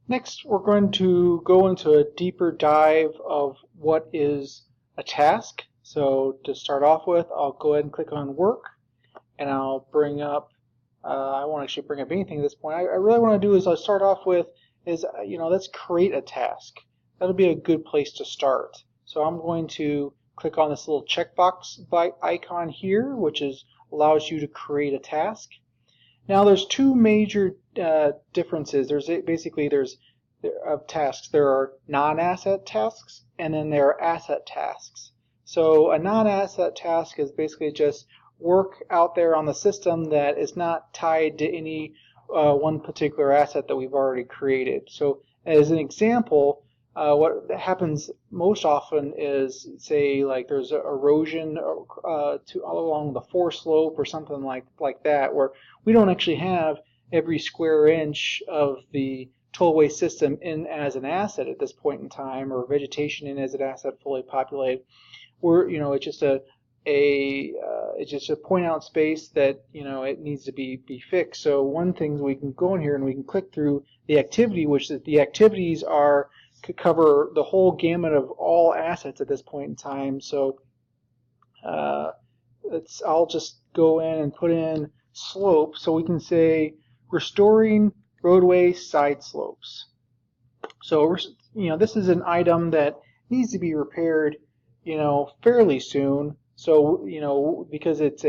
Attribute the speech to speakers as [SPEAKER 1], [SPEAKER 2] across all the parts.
[SPEAKER 1] Next, we're going to go into a deeper dive of what is a task. So to start off with, I'll go ahead and click on work, and I'll bring up, I won't actually bring up anything at this point. I really want to do is I'll start off with is, let's create a task. That'll be a good place to start. So I'm going to click on this little checkbox icon here, which allows you to create a task. Now there's two major differences. There's of tasks. There are non-asset tasks, and then there are asset tasks. So a non-asset task is basically just work out there on the system that is not tied to any one particular asset that we've already created. So as an example, what happens most often is, say, like there's erosion along the forest slope or something like that, where we don't actually have every square inch of the tollway system in as an asset at this point in time, or vegetation in as an asset fully populated. It's just a point out space that it needs to be fixed. So one thing we can go in here and we can click through the activity, which the activities could cover the whole gamut of all assets at this point in time. So I'll just go in and put in slope, so we can say restoring roadway side slopes. So this is an item that needs to be repaired fairly soon. So because it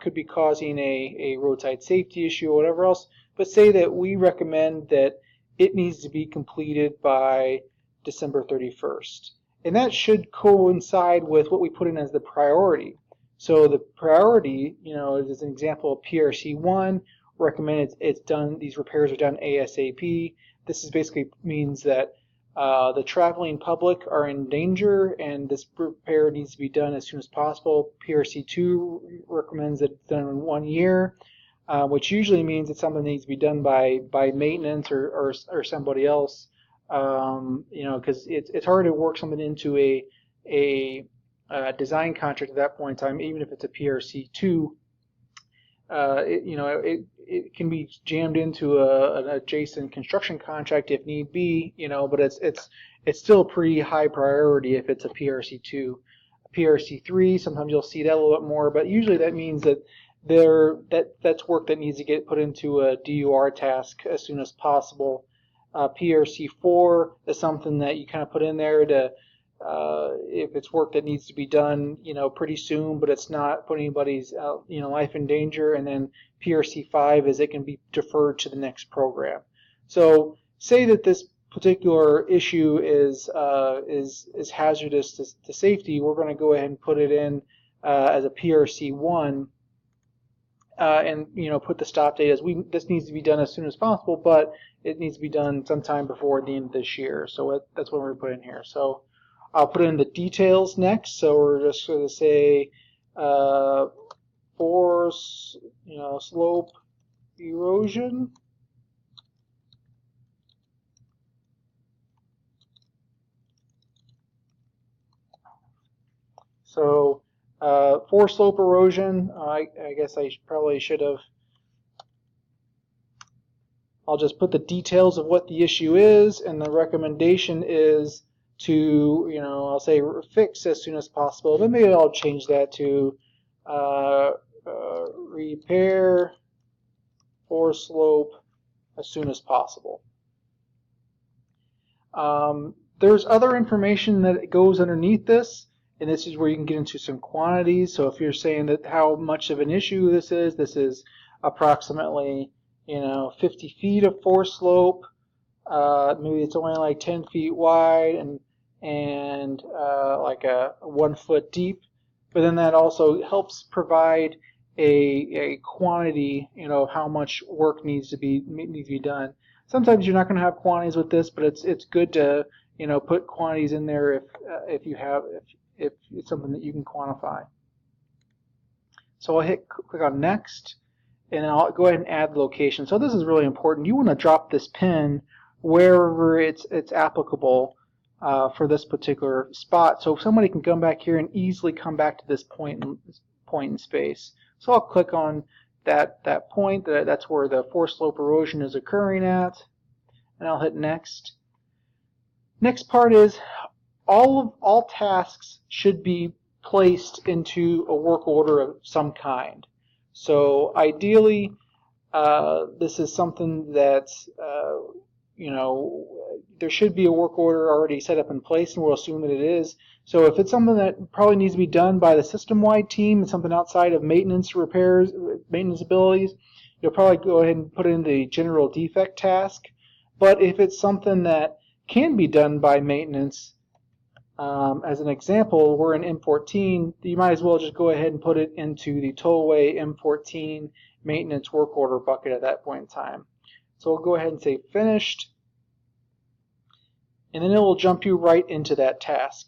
[SPEAKER 1] could be causing a roadside safety issue or whatever else. But say that we recommend that it needs to be completed by December 31st. And that should coincide with what we put in as the priority. So the priority, as an example of PRC1, recommend it's done, these repairs are done ASAP. This is basically means that the traveling public are in danger and this repair needs to be done as soon as possible. PRC2 recommends that it's done in 1 year. Which usually means it's something that needs to be done by maintenance or somebody else, because it's hard to work something into a design contract at that point in time, even if it's a PRC2. It can be jammed into an adjacent construction contract if need be, but it's still a pretty high priority if it's a PRC2. A PRC3, sometimes you'll see that a little bit more, but usually that means that that's work that needs to get put into a DUR task as soon as possible. PRC4 is something that you kind of put in there to if it's work that needs to be done pretty soon, but it's not putting anybody's life in danger. And then PRC5 is it can be deferred to the next program. So say that this particular issue is hazardous to safety, we're going to go ahead and put it in as a PRC1. And put the stop date as this needs to be done as soon as possible, but it needs to be done sometime before the end of this year. So that's what we're going to put in here. So I'll put in the details next. So we're just going to say for slope erosion. So for slope erosion, I guess I probably should have. I'll just put the details of what the issue is, and the recommendation is to, I'll say fix as soon as possible, but maybe I'll change that to repair for slope as soon as possible. There's other information that goes underneath this. And this is where you can get into some quantities. So if you're saying that how much of an issue this is approximately 50 feet of forest slope. Maybe it's only like 10 feet wide and like a 1 foot deep. But then that also helps provide a quantity, how much work needs to be done. Sometimes you're not going to have quantities with this, but it's good to put quantities in there if it's something that you can quantify. So I'll click on next, and then I'll go ahead and add the location. So this is really important. You want to drop this pin wherever it's applicable for this particular spot, so somebody can come back here and easily come back to this point in space. So I'll click on that point. That's where the forest slope erosion is occurring at. and I'll hit next. Next part is all tasks should be placed into a work order of some kind. So ideally, this is something that there should be a work order already set up in place, and we'll assume that it is. So if it's something that probably needs to be done by the system-wide team, and something outside of maintenance repairs, maintenance abilities, you'll probably go ahead and put in the general defect task. But if it's something that can be done by maintenance, as an example, we're in M14, you might as well just go ahead and put it into the tollway M14 maintenance work order bucket at that point in time. So we'll go ahead and say finished, and then it will jump you right into that task.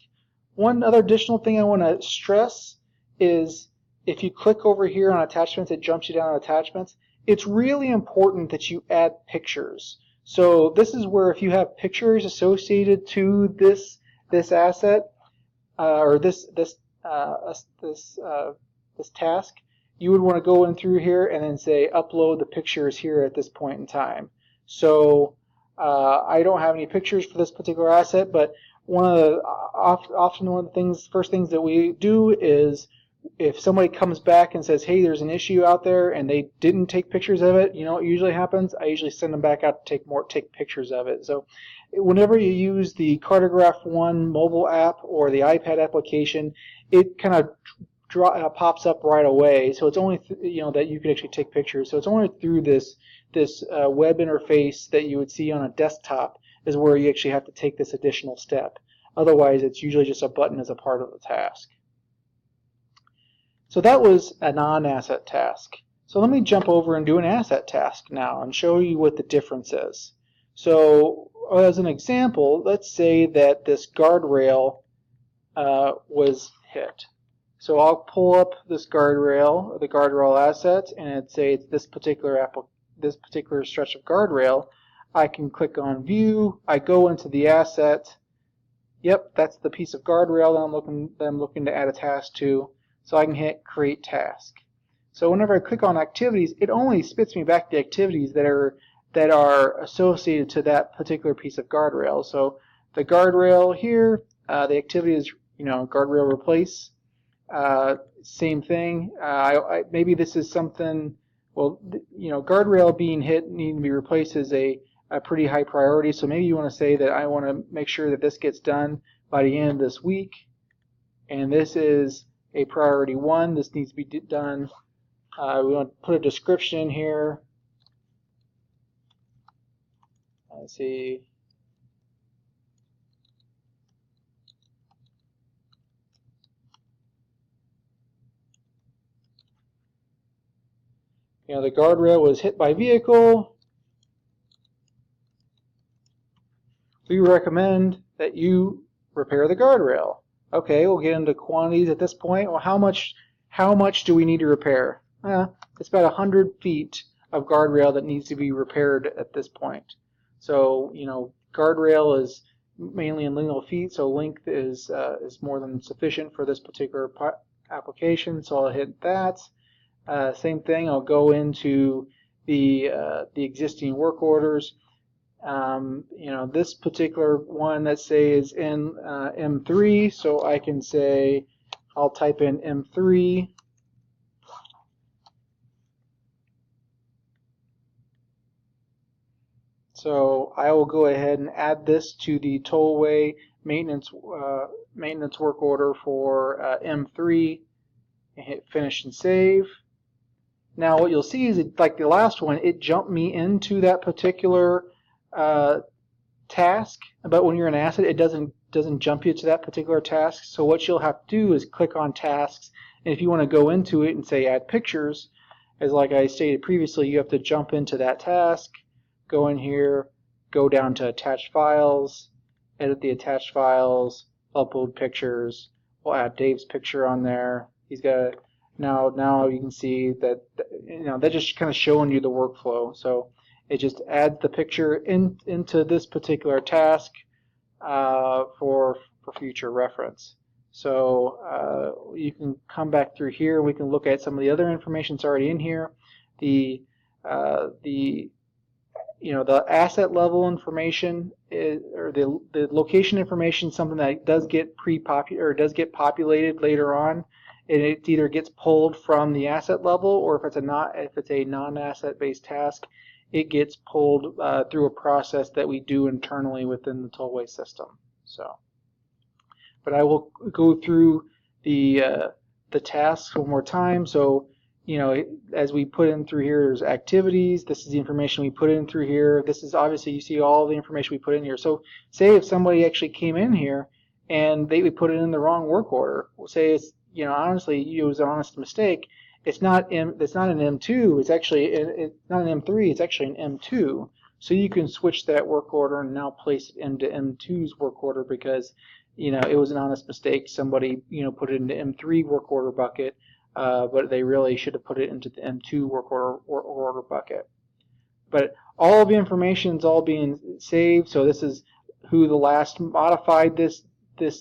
[SPEAKER 1] One other additional thing I want to stress is if you click over here on attachments, it jumps you down on attachments. It's really important that you add pictures. So this is where if you have pictures associated to this asset or this task, you would want to go in through here and then say upload the pictures here at this point in time. So I don't have any pictures for this particular asset, but often one of the first things that we do is if somebody comes back and says, hey, there's an issue out there, and they didn't take pictures of it, you know what usually happens? I usually send them back out to take pictures of it. So whenever you use the Cartograph One mobile app or the iPad application, it kind of pops up right away. So it's only that you can actually take pictures. So it's only through this web interface that you would see on a desktop is where you actually have to take this additional step. Otherwise, it's usually just a button as a part of the task. So that was a non-asset task. So let me jump over and do an asset task now and show you what the difference is. So as an example, let's say that this guardrail was hit. So I'll pull up this guardrail, the guardrail asset, and it'd say it's this particular stretch of guardrail. I can click on View. I go into the asset. Yep, that's the piece of guardrail that I'm looking to add a task to. So I can hit Create Task. So whenever I click on Activities, it only spits me back the activities that are associated to that particular piece of guardrail. So the guardrail here, the activity is guardrail replace. Same thing. Maybe this is something. Well, guardrail being hit, needing to be replaced is a pretty high priority. So maybe you want to say that I want to make sure that this gets done by the end of this week, and this is a priority 1. This needs to be done. We want to put a description here. Let's see. The guardrail was hit by vehicle. We recommend that you repair the guardrail. Okay, we'll get into quantities at this point. Well, how much do we need to repair? It's about 100 feet of guardrail that needs to be repaired at this point. So, guardrail is mainly in lineal feet, so length is more than sufficient for this particular application. So I'll hit that. Same thing. I'll go into the existing work orders. This particular one, let's say, is in M3, so I can say I'll type in M3. So I will go ahead and add this to the tollway maintenance work order for M3 and hit finish and save. Now what you'll see is like the last one, it jumped me into that particular task, but when you're an asset, it doesn't jump you to that particular task. So what you'll have to do is click on tasks, and if you want to go into it and say add pictures, as like I stated previously, you have to jump into that task, go in here, go down to attached files, edit the attached files, upload pictures. We'll add Dave's picture on there. He's got now you can see that that just kind of showing you the workflow. So it just adds the picture into this particular task for future reference. So you can come back through here and we can look at some of the other information that's already in here. The the asset level information or the location information is something that does get does get populated later on, and it either gets pulled from the asset level, or if it's a non-asset based task, it gets pulled through a process that we do internally within the tollway system. So, but I will go through the tasks one more time. So, as we put in through here, there's activities. This is the information we put in through here. This is obviously, you see all the information we put in here. So say if somebody actually came in here and we put it in the wrong work order, say it's, honestly, it was an honest mistake. It's not an M2. It's not an M3. It's actually an M2. So you can switch that work order and now place it into M2's work order because, it was an honest mistake. Somebody, put it into M3 work order bucket. But they really should have put it into the M2 work order bucket. But all of the information is all being saved. So this is who the last modified this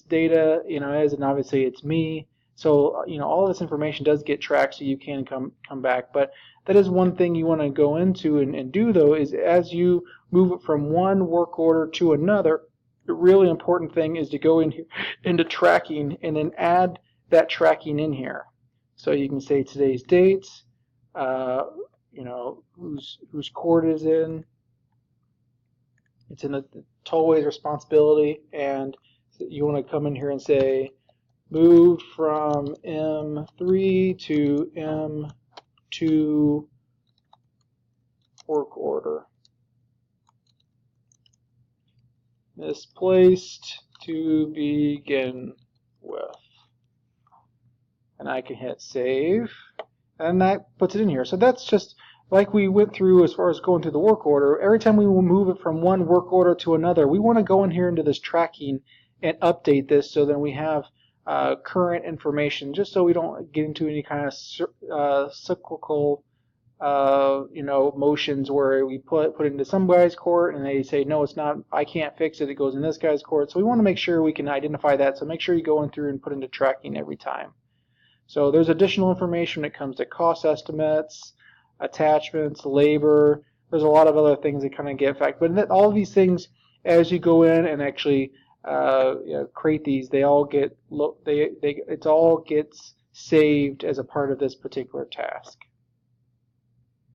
[SPEAKER 1] data is, and obviously it's me. So all this information does get tracked, so you can come back. But that is one thing you want to go into and do, though, is as you move it from one work order to another, the really important thing is to go in here into tracking and then add that tracking in here. So you can say today's dates, whose court is in. It's in the tollway's responsibility, and you want to come in here and say moved from M3 to M2 work order. Misplaced to begin with. And I can hit save, and that puts it in here. So that's just like we went through as far as going through the work order. Every time we will move it from one work order to another, we want to go in here into this tracking and update this so then we have current information, just so we don't get into any kind of cyclical motions where we put it into some guy's court and they say, no, it's not, I can't fix it, it goes in this guy's court. So we want to make sure we can identify that. So make sure you go in through and put into tracking every time. So there's additional information when it comes to cost estimates, attachments, labor. There's a lot of other things that kind of get affected. But all of these things, as you go in and actually create these, it all gets saved as a part of this particular task.